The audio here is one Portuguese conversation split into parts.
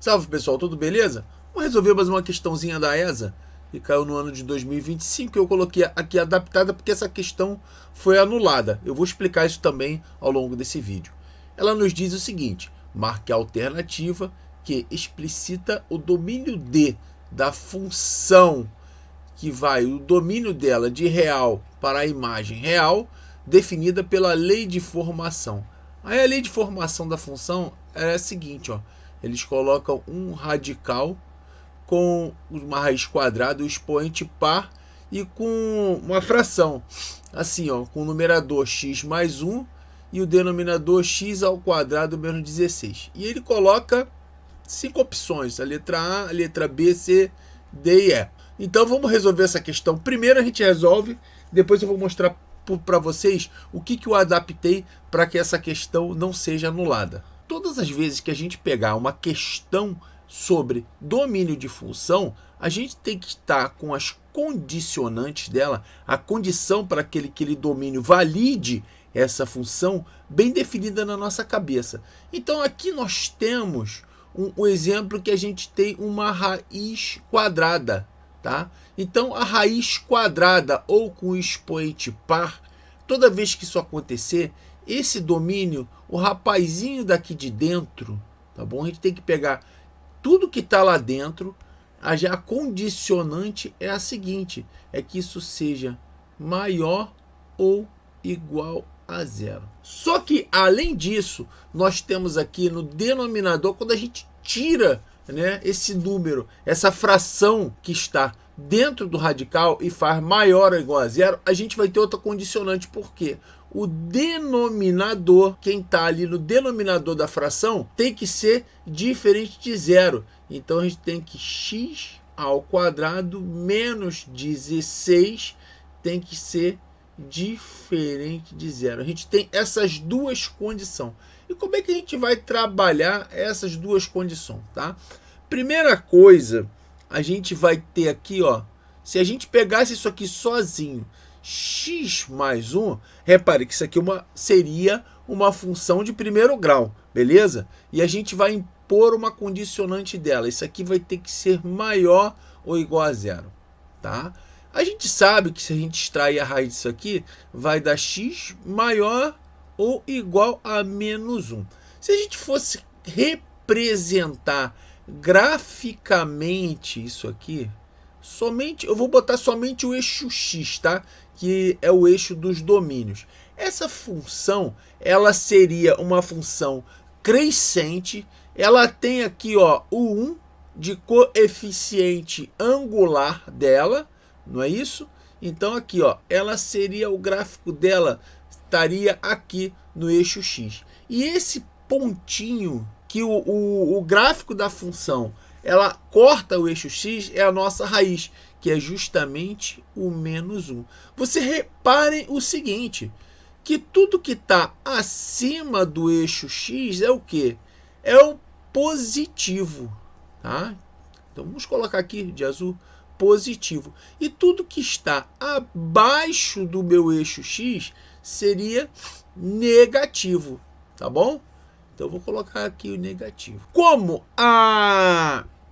Salve pessoal, tudo beleza? Vamos resolver mais uma questãozinha da ESA que caiu no ano de 2025. Eu coloquei aqui adaptada porque essa questão foi anulada. Eu vou explicar isso também ao longo desse vídeo. Ela nos diz o seguinte: marque a alternativa que explicita o domínio D da função que vai o domínio dela de real para a imagem real, definida pela lei de formação. Aí a lei de formação da função é a seguinte, ó. Eles colocam um radical com uma raiz quadrada, o expoente par e com uma fração, assim, ó, com o numerador x mais 1 e o denominador x ao quadrado menos 16. E ele coloca 5 opções, a letra A, a letra B, C, D e E. Então vamos resolver essa questão. Primeiro a gente resolve, depois eu vou mostrar para vocês o que eu adaptei para que essa questão não seja anulada. Todas as vezes que a gente pegar uma questão sobre domínio de função, a gente tem que estar com as condicionantes dela, a condição para que aquele domínio valide essa função bem definida na nossa cabeça. Então aqui nós temos um exemplo que a gente tem uma raiz quadrada, tá? Então a raiz quadrada ou com expoente par, toda vez que isso acontecer, esse domínio, o rapazinho daqui de dentro, tá bom? A gente tem que pegar tudo que está lá dentro. A condicionante é a seguinte, é que isso seja maior ou igual a zero. Só que, além disso, nós temos aqui no denominador, quando a gente tira, né, esse número, essa fração que está dentro do radical e faz maior ou igual a zero, a gente vai ter outra condicionante. Por quê? O denominador, quem está ali no denominador da fração, tem que ser diferente de zero. Então a gente tem que x ao quadrado menos 16 tem que ser diferente de zero. A gente tem essas duas condições. E como é que a gente vai trabalhar essas duas condições, tá? Primeira coisa, a gente vai ter aqui, ó, se a gente pegasse isso aqui sozinho, x mais 1, repare que isso aqui seria uma função de primeiro grau, beleza? E a gente vai impor uma condicionante dela. Isso aqui vai ter que ser maior ou igual a zero, tá? A gente sabe que se a gente extrair a raiz disso aqui, vai dar x maior ou igual a menos 1. Se a gente fosse representar graficamente isso aqui, eu vou botar somente o eixo x, tá? Que é o eixo dos domínios. Essa função, ela seria uma função crescente. Ela tem aqui, ó, o 1 de coeficiente angular dela, não é isso? Então aqui, ó, ela seria, o gráfico dela estaria aqui no eixo x. E esse pontinho que o gráfico da função ela corta o eixo x é a nossa raiz, que é justamente o menos 1. Você reparem o seguinte, que tudo que está acima do eixo x é o quê? É o positivo, tá? Então vamos colocar aqui de azul, positivo. E tudo que está abaixo do meu eixo x seria negativo, tá bom? Então eu vou colocar aqui o negativo.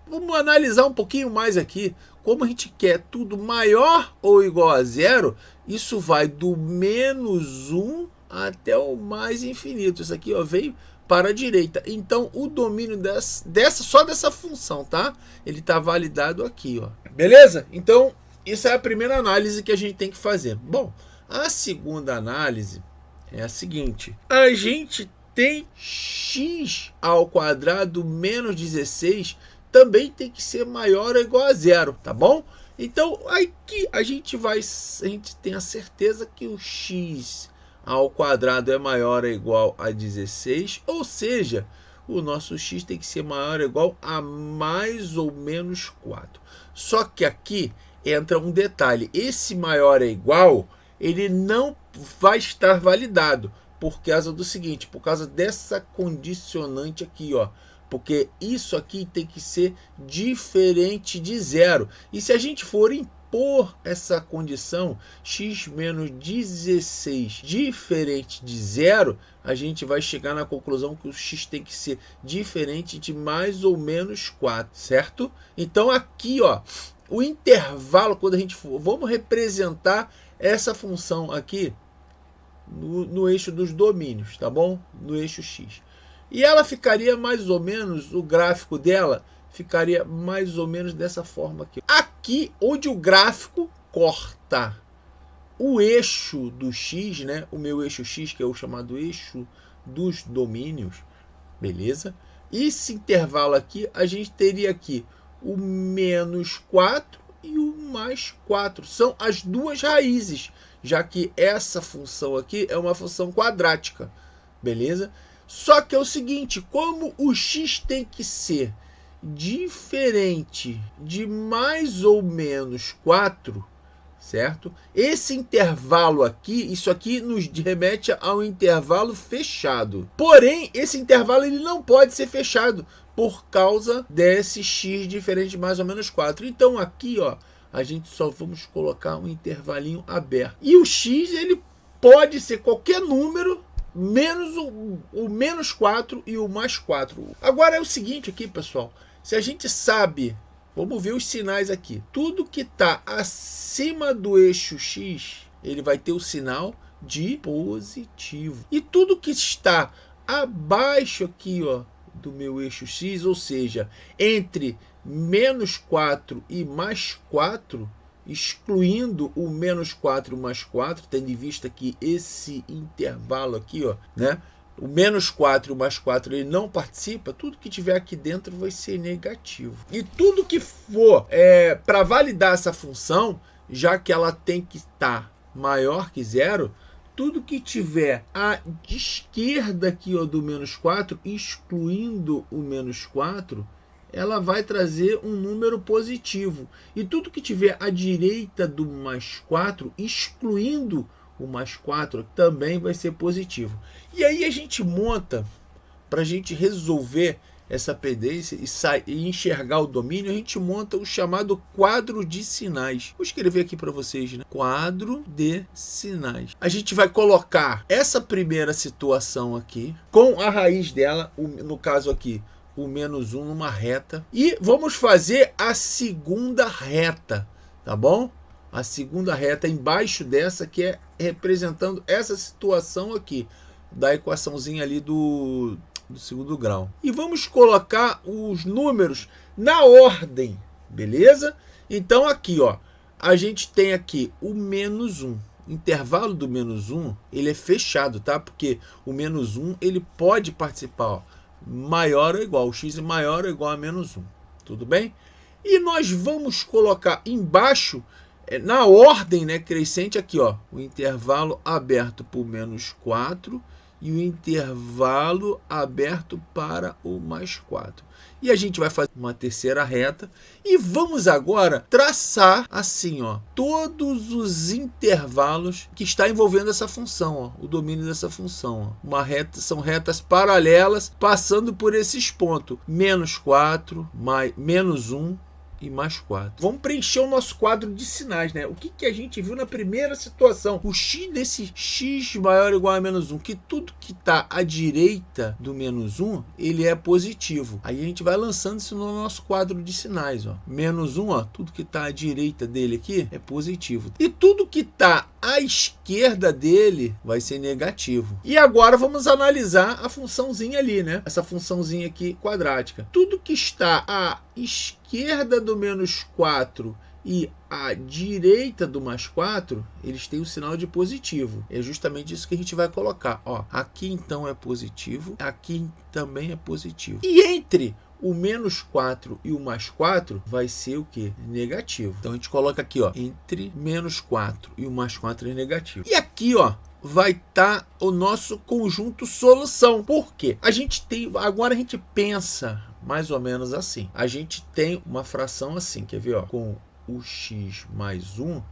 Vamos analisar um pouquinho mais aqui. Como a gente quer tudo maior ou igual a zero, isso vai do menos 1 até o mais infinito. Isso aqui, ó, veio para a direita. Então o domínio só dessa função, tá? Ele está validado aqui, ó. Beleza? Então isso é a primeira análise que a gente tem que fazer. Bom, a segunda análise é a seguinte. A gente tem x ao quadrado menos 16 também tem que ser maior ou igual a zero, tá bom? Então aqui a gente tem a certeza que o x ao quadrado é maior ou igual a 16, ou seja, o nosso x tem que ser maior ou igual a mais ou menos 4. Só que aqui entra um detalhe, esse maior ou igual, ele não vai estar validado, por causa do seguinte, por causa dessa condicionante aqui, ó. Porque isso aqui tem que ser diferente de zero. E se a gente for impor por essa condição x menos 16 diferente de zero, a gente vai chegar na conclusão que o x tem que ser diferente de mais ou menos 4, certo? Então aqui, ó, o intervalo, quando a gente for, vamos representar essa função aqui no eixo dos domínios, tá bom? No eixo x. E ela ficaria mais ou menos, o gráfico dela ficaria mais ou menos dessa forma aqui. Aqui, onde o gráfico corta o eixo do x, né? O meu eixo x, que é o chamado eixo dos domínios, beleza? Esse intervalo aqui, a gente teria aqui o menos 4 e o mais 4. São as duas raízes, já que essa função aqui é uma função quadrática, beleza? Só que é o seguinte, como o x tem que ser diferente de mais ou menos 4, certo? Esse intervalo aqui, isso aqui nos remete ao intervalo fechado. Porém, esse intervalo ele não pode ser fechado por causa desse x diferente de mais ou menos 4. Então aqui, ó, a gente só vamos colocar um intervalinho aberto. E o x ele pode ser qualquer número menos o menos 4 e o mais 4. Agora é o seguinte aqui, pessoal. Se a gente sabe, vamos ver os sinais aqui. Tudo que está acima do eixo x, ele vai ter o sinal de positivo. E tudo que está abaixo aqui, ó, do meu eixo x, ou seja, entre menos 4 e mais 4, excluindo o menos 4 e o mais 4, tendo em vista que esse intervalo aqui, ó, né? O menos 4 e o mais 4 ele não participa, tudo que tiver aqui dentro vai ser negativo. E tudo que for para validar essa função, já que ela tem que estar maior que zero, tudo que tiver à esquerda aqui, ó, do menos 4, excluindo o menos 4, ela vai trazer um número positivo. E tudo que tiver à direita do mais 4, excluindo o mais 4, também vai ser positivo. E aí a gente monta, para a gente resolver essa pendência e enxergar o domínio, a gente monta o chamado quadro de sinais. Vou escrever aqui para vocês, né? Quadro de sinais. A gente vai colocar essa primeira situação aqui, com a raiz dela, no caso aqui, o menos 1 numa reta. E vamos fazer a segunda reta, tá bom? A segunda reta embaixo dessa, que é representando essa situação aqui, da equaçãozinha ali do segundo grau. E vamos colocar os números na ordem, beleza? Então aqui, ó, a gente tem aqui o menos 1. O intervalo do menos 1, ele é fechado, tá? Porque o menos 1, ele pode participar, ó, maior ou igual, o x é maior ou igual a menos 1, tudo bem? E nós vamos colocar embaixo, na ordem, né, crescente aqui, ó, o intervalo aberto por menos 4 e o intervalo aberto para o mais 4. E a gente vai fazer uma terceira reta e vamos agora traçar assim, ó, todos os intervalos que está envolvendo essa função, ó, o domínio dessa função. Ó. Uma reta, são retas paralelas passando por esses pontos. Menos 4, menos 1 e mais 4. Vamos preencher o nosso quadro de sinais, né? O que a gente viu na primeira situação? O x desse x maior ou igual a menos 1, que tudo que está à direita do menos 1, ele é positivo. Aí a gente vai lançando isso no nosso quadro de sinais, ó. Menos 1, ó, tudo que está à direita dele aqui é positivo. E tudo que está à esquerda dele vai ser negativo. E agora vamos analisar a funçãozinha ali, né? Essa funçãozinha aqui quadrática. Tudo que está à esquerda do menos 4 e à direita do mais 4, eles têm o sinal de positivo. É justamente isso que a gente vai colocar. Ó, aqui então é positivo, aqui também é positivo. E entre o menos 4 e o mais 4 vai ser o que? Negativo. Então a gente coloca aqui, ó, entre menos 4 e o mais 4 é negativo. E aqui, ó, vai estar o nosso conjunto solução. Por quê? A gente tem, agora a gente pensa mais ou menos assim. A gente tem uma fração assim, quer ver, ó, com o x mais 1,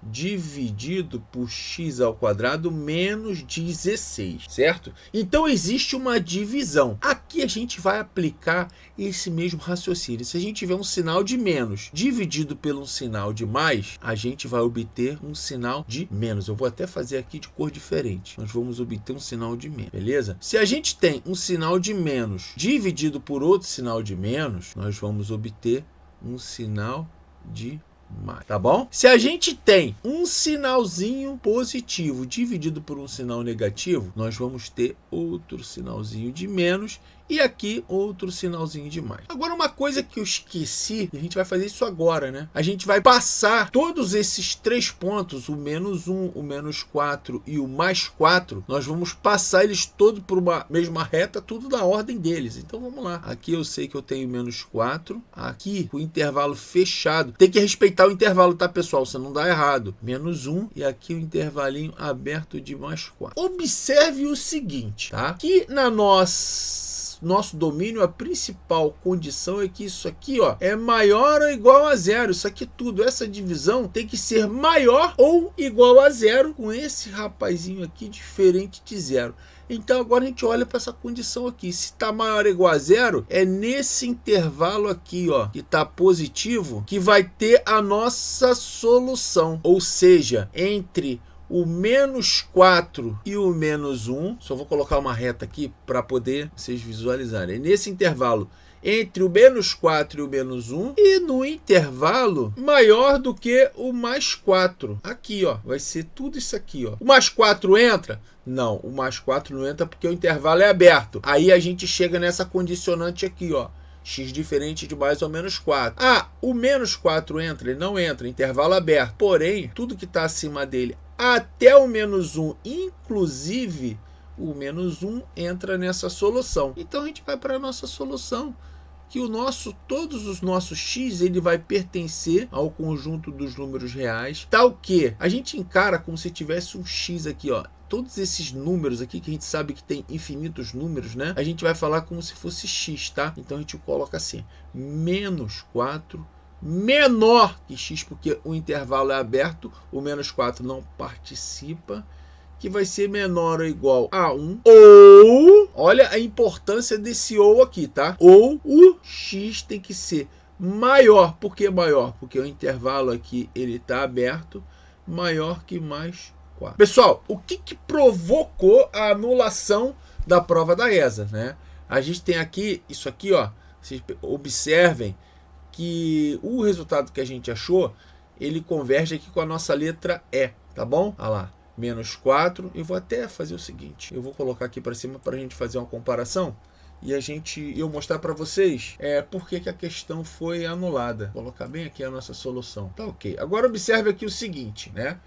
dividido por x ao quadrado menos 16, certo? Então existe uma divisão. Aqui a gente vai aplicar esse mesmo raciocínio. Se a gente tiver um sinal de menos dividido por um sinal de mais, a gente vai obter um sinal de menos. Eu vou até fazer aqui de cor diferente. Nós vamos obter um sinal de menos, beleza? Se a gente tem um sinal de menos dividido por outro sinal de menos, nós vamos obter um sinal de mais, tá bom? Se a gente tem um sinalzinho positivo dividido por um sinal negativo, nós vamos ter outro sinalzinho de menos e aqui outro sinalzinho de mais. Agora, uma coisa que eu esqueci, a gente vai fazer isso agora, né? A gente vai passar todos esses 3 pontos, o menos 1, o menos 4 e o mais 4, nós vamos passar eles todos por uma mesma reta, tudo na ordem deles. Então vamos lá. Aqui eu sei que eu tenho menos 4, aqui o intervalo fechado. Tem que respeitar o intervalo, tá, pessoal? Você não dá errado. Menos 1 e aqui o intervalinho aberto de mais 4. Observe o seguinte, tá? Que na nosso domínio, a principal condição é que isso aqui, ó, é maior ou igual a zero. Isso aqui tudo, essa divisão tem que ser maior ou igual a zero, com esse rapazinho aqui diferente de zero. Então agora a gente olha para essa condição aqui. Se está maior ou igual a zero, é nesse intervalo aqui, ó, que está positivo, que vai ter a nossa solução. Ou seja, entre o menos 4 e o menos 1, só vou colocar uma reta aqui para poder vocês visualizarem. É nesse intervalo entre o menos 4 e o menos 1 e no intervalo maior do que o mais 4. Aqui, ó, vai ser tudo isso aqui, ó. O mais 4 entra? Não, o mais 4 não entra porque o intervalo é aberto. Aí a gente chega nessa condicionante aqui, ó. X diferente de mais ou menos 4. Ah, o menos 4 entra? Ele não entra, intervalo aberto. Porém, tudo que está acima dele até o menos 1, inclusive o menos 1, entra nessa solução. Então a gente vai para a nossa solução, que todos os nossos x ele vai pertencer ao conjunto dos números reais, tal que a gente encara como se tivesse um x aqui, ó. Todos esses números aqui, que a gente sabe que tem infinitos números, né? A gente vai falar como se fosse x, tá? Então a gente coloca assim, menos 4 menor que x, porque o intervalo é aberto, o menos 4 não participa, que vai ser menor ou igual a 1, ou, olha a importância desse ou aqui, tá? Ou o x tem que ser maior. Por que maior? Porque o intervalo aqui ele está aberto, maior que mais 4. Pessoal, o que provocou a anulação da prova da ESA, né? A gente tem aqui, isso aqui, ó, vocês observem que o resultado que a gente achou, ele converge aqui com a nossa letra E, tá bom? Olha lá, menos 4. Eu vou até fazer o seguinte, eu vou colocar aqui para cima para a gente fazer uma comparação e eu mostrar para vocês por que a questão foi anulada. Vou colocar bem aqui a nossa solução. Tá ok. Agora observe aqui o seguinte, né?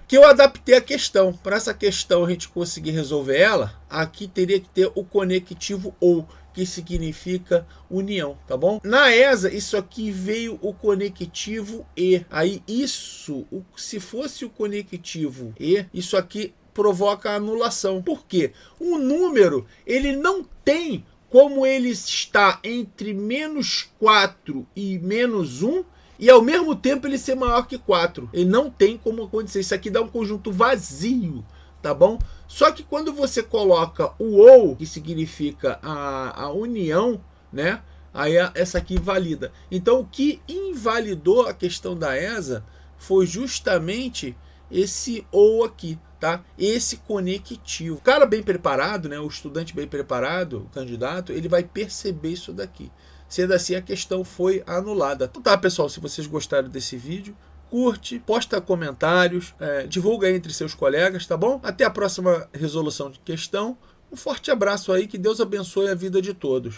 Que eu adaptei a questão. Para essa questão a gente conseguir resolver ela, aqui teria que ter o conectivo OU, que significa união, tá bom? Na ESA, isso aqui veio o conectivo E. Aí isso, se fosse o conectivo E, isso aqui provoca a anulação. Por quê? O número, ele não tem como ele está entre menos 4 e menos 1, e ao mesmo tempo ele ser maior que 4. Ele não tem como acontecer. Isso aqui dá um conjunto vazio, tá bom? Só que quando você coloca o OU, que significa a união, né? Aí essa aqui valida. Então o que invalidou a questão da ESA foi justamente esse OU aqui, tá? Esse conectivo. O cara bem preparado, né? O estudante bem preparado, o candidato, ele vai perceber isso daqui. Sendo assim, a questão foi anulada. Então tá, pessoal, se vocês gostaram desse vídeo, curte, posta comentários, divulga entre seus colegas, tá bom? Até a próxima resolução de questão. Um forte abraço aí, que Deus abençoe a vida de todos.